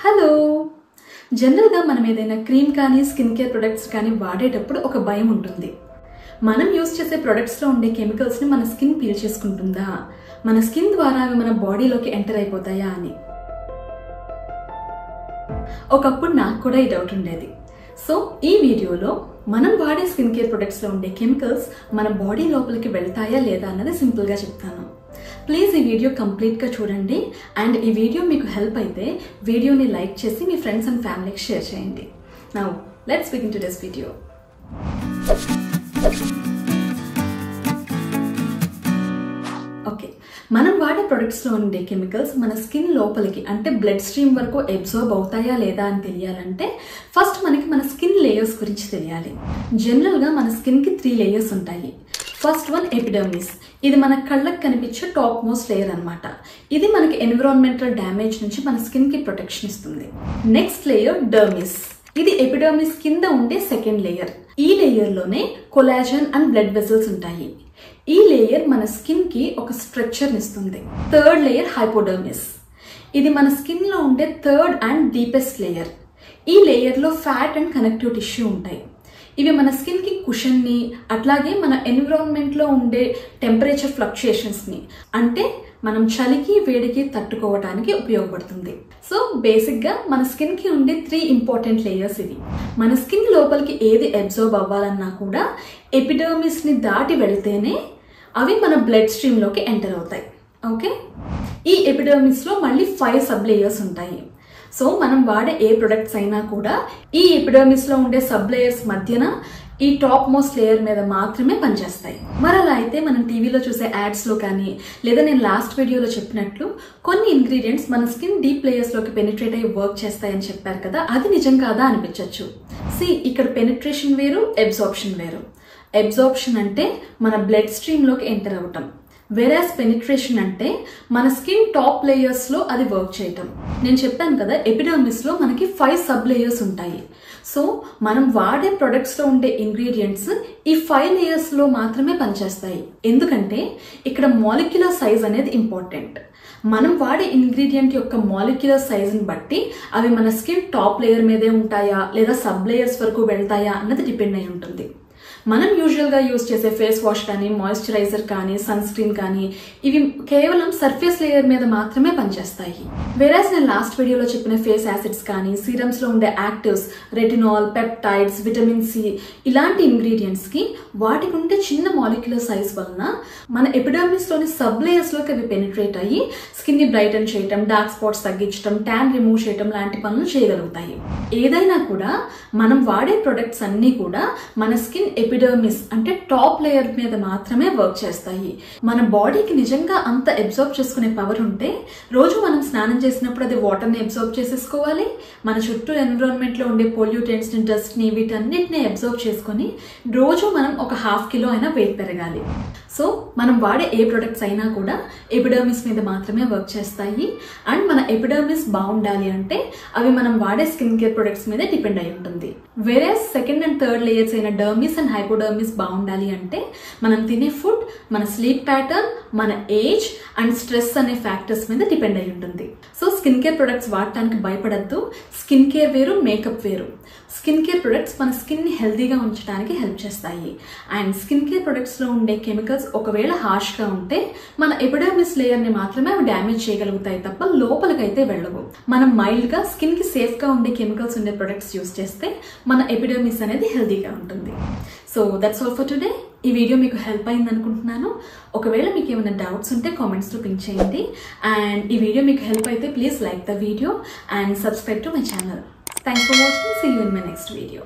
Hello జనరల్గా మనం ఏదైనా క్రీమ్ కానీ స్కిన్ కేర్ ప్రొడక్ట్స్ కానీ వాడేటప్పుడు ఒక భయం ఉంటుంది. మనం యూస్ చేసే ప్రొడక్ట్స్లో ఉండే కెమికల్స్ని మన స్కిన్ పీల్ చేసుకుంటుందా, మన స్కిన్ ద్వారా అవి మన బాడీలోకి ఎంటర్ అయిపోతాయా అని. ఒకప్పుడు నాకు కూడా ఈ డౌట్ ఉండేది. సో ఈ వీడియోలో మనం వాడే స్కిన్ కేర్ ప్రొడక్ట్స్లో ఉండే కెమికల్స్ మన బాడీ లోపలికి వెళ్తాయా లేదా అన్నది సింపుల్గా చెప్తాను. ప్లీజ్ ఈ వీడియో కంప్లీట్గా చూడండి. అండ్ ఈ వీడియో మీకు హెల్ప్ అయితే వీడియోని లైక్ చేసి మీ ఫ్రెండ్స్ అండ్ ఫ్యామిలీకి షేర్ చేయండి. Now let's begin today's video. Okay, మనం వాడే ప్రొడక్ట్స్లో ఉండే కెమికల్స్ మన స్కిన్ లోపలికి అంటే బ్లడ్ స్ట్రీమ్ వరకు అబ్జార్బ్ అవుతాయా లేదా అని తెలియాలంటే ఫస్ట్ మనకి మన స్కిన్ లేయర్స్ గురించి తెలియాలి. జనరల్గా మన స్కిన్కి 3 లేయర్స్ ఉంటాయి. First one epidermis. ఇది మన కళ్ళకు కనిపించే టాప్ మోస్ట్ లేయర్ అనమాట. ఇది మనకి ఎన్విరాన్మెంటల్ డ్యామేజ్ నుంచి మన స్కిన్కి ప్రొటెక్షన్ ఇస్తుంది. Next layer dermis. ఇది ఎపిడర్మిస్ కింద ఉండే సెకండ్ లేయర్. ఈ లేయర్లోనే కొలాజన్ అండ్ బ్లడ్ వెసల్స్ ఉంటాయి. ఈ లేయర్ మన స్కిన్ కి ఒక స్ట్రక్చర్ ఇస్తుంది. Third layer hypodermis. ఇది మన స్కిన్ లో ఉండే థర్డ్ అండ్ డీపెస్ట్ లేయర్. ఈ లేయర్ లో ఫ్యాట్ అండ్ కనెక్టివ్ టిష్యూ ఉంటాయి. ఇవి మన స్కిన్ కి కుషన్ ని, అట్లాగే మన ఎన్విరాన్మెంట్ లో ఉండే టెంపరేచర్ ఫ్లక్చుయేషన్స్ ని, అంటే మనం చలికి వేడికి తట్టుకోవడానికి ఉపయోగపడుతుంది. సో బేసిక్ గా మన స్కిన్ కి ఉండే 3 ఇంపార్టెంట్ లేయర్స్ ఇవి. మన స్కిన్ లోపలికి ఏది అబ్జార్బ్ అవ్వాలన్నా కూడా ఎపిడర్మిస్ ని దాటి వెళ్తేనే అవి మన బ్లడ్ స్ట్రీమ్ లోకి ఎంటర్ అవుతాయి. ఓకే, ఈ ఎపిడర్మిస్ లో మళ్ళీ 5 సబ్ లేయర్స్ ఉంటాయి. సో మనం వాడే ఏ ప్రొడక్ట్స్ అయినా కూడా ఈ ఎపిడర్మిస్ లో ఉండే సబ్ లేయర్స్ మధ్యన ఈ టాప్ మోస్ట్ లేయర్ మీద మాత్రమే పనిచేస్తాయి. మరి అలా అయితే మనం టీవీలో చూసే యాడ్స్ లో కానీ, లేదా నేను లాస్ట్ వీడియోలో చెప్పినట్లు కొన్ని ఇంగ్రీడియంట్స్ మన స్కిన్ డీప్ లేయర్స్ లోకి పెనిట్రేట్ అయ్యి వర్క్ చేస్తాయని చెప్పారు కదా, అది నిజం కాదా అనిపించవచ్చు. ఇక్కడ పెనిట్రేషన్ వేరు, అబ్జార్ప్షన్ వేరు. అబ్జార్ప్షన్ అంటే మన బ్లడ్ స్ట్రీమ్ లోకి ఎంటర్ అవటం, వెరాస్ పెనిట్రేషన్ అంటే మన స్కిన్ టాప్ లేయర్స్ లో అది వర్క్ చేయటం. నేను చెప్పాను కదా, ఎపిడర్మిస్ లో మనకి 5 సబ్ లేయర్స్ ఉంటాయి. సో మనం వాడే ప్రొడక్ట్స్ లో ఉండే ఇంగ్రీడియంట్స్ ఈ 5 లేయర్స్ లో మాత్రమే పనిచేస్తాయి. ఎందుకంటే ఇక్కడ మాలిక్యులర్ సైజ్ అనేది ఇంపార్టెంట్. మనం వాడే ఇంగ్రీడియంట్ యొక్క మాలిక్యులర్ సైజ్ని బట్టి అవి మన స్కిన్ టాప్ లేయర్ మీదే ఉంటాయా లేదా సబ్ లేయర్స్ వరకు వెళ్తాయా అన్నది డిపెండ్ అయి ఉంటుంది. మనం యూజువల్గా యూజ్ చేసే ఫేస్ వాష్ కానీ, మాయిశ్చరైజర్ కానీ, సన్ స్క్రీన్ కానీ, ఇవి కేవలం సర్ఫేస్ లేయర్ మీద మాత్రమే పనిచేస్తాయి. వేరేస్ నేను లాస్ట్ వీడియోలో చెప్పిన ఫేస్ యాసిడ్స్ కానీ, సీరమ్స్ లో ఉండే actives, retinol, peptides, vitamin C ఇలాంటి ఇంగ్రీడియంట్స్ కి వాటికి ఉండే చిన్న మాలిక్యులర్ సైజ్ వలన మన ఎపిడర్మిస్ లోని సబ్ లేయర్స్ లోకి అవి పెనిట్రేట్ అయ్యి స్కిన్ ని బ్రైటన్ చేయటం, డార్క్ స్పాట్స్ తగ్గించడం, ట్యాన్ రిమూవ్ చేయటం లాంటి పనులు చేయగలుగుతాయి. ఏదైనా కూడా మనం వాడే ప్రొడక్ట్స్ అన్ని కూడా మన స్కిన్ ఎపిడర్మిస్ అంటే టాప్ లేయర్ మీద మాత్రమే వర్క్ చేస్తాయి. మన బాడీకి నిజంగా అంత అబ్జార్బ్ చేసుకునే పవర్ ఉంటే రోజు మనం స్నానం చేసినప్పుడు అది వాటర్ని అబ్జార్బ్ చేసేసుకోవాలి. మన చుట్టూ ఎన్విరాన్మెంట్ లో ఉండే పొల్యూటెంట్స్ ని, డస్ట్ ని, వీటన్నిటిని అబ్జార్బ్ చేసుకుని రోజు మనం ఒక 1/2 కిలో అయినా వెయిట్ పెరగాలి. సో మనం వాడే ఏ ప్రొడక్ట్స్ అయినా కూడా ఎపిడర్మిస్ మీద మాత్రమే వర్క్ చేస్తాయి. అండ్ మన ఎపిడర్మిస్ బాగుండాలి అంటే అవి మనం వాడే స్కిన్ కేర్ ప్రొడక్ట్స్ మీద డిపెండ్ అయి ఉంటుంది. వేరే సెకండ్ అండ్ థర్డ్ లేయర్స్ అయిన డర్మిస్ అండ్ హైపోడర్మిస్ బాగుండాలి అంటే మనం తినే ఫుడ్, మన స్లీప్ ప్యాటర్న్, మన ఏజ్ అండ్ స్ట్రెస్ అనే ఫ్యాక్టర్స్ మీద డిపెండ్ అయి ఉంటుంది. సో స్కిన్ కేర్ ప్రొడక్ట్స్ వాడటానికి భయపడద్దు. స్కిన్ కేర్ వేరు, మేకప్ వేరు. స్కిన్ కేర్ ప్రొడక్ట్స్ మన స్కిన్ ని హెల్తీగా ఉంచడానికి హెల్ప్ చేస్తాయి. అండ్ స్కిన్ కేర్ ప్రొడక్ట్స్ లో ఉండే కెమికల్స్ ఒకవేళ హార్ష్ గా ఉంటే మన ఎపిడర్మిస్ లేయర్ ని మాత్రమే అవి డ్యామేజ్ చేయగలుగుతాయి తప్ప లోపలికైతే వెళ్ళవు. మనం మైల్డ్ గా స్కిన్ కి సేఫ్ గా ఉండే కెమికల్స్ ఉండే ప్రొడక్ట్స్ యూస్ చేస్తే మన ఎపిడర్మిస్ అనేది హెల్తీగా ఉంటుంది. So that's all for today. ఈ వీడియో మీకు హెల్ప్ అయింది అనుకుంటున్నాను. ఒకవేళ మీకు ఏమైనా డౌట్స్ ఉంటే కామెంట్స్ లో పింక్ చేయండి. అండ్ ఈ వీడియో మీకు హెల్ప్ అయితే please like the video and subscribe to my channel. Thanks for watching. See you in my next video.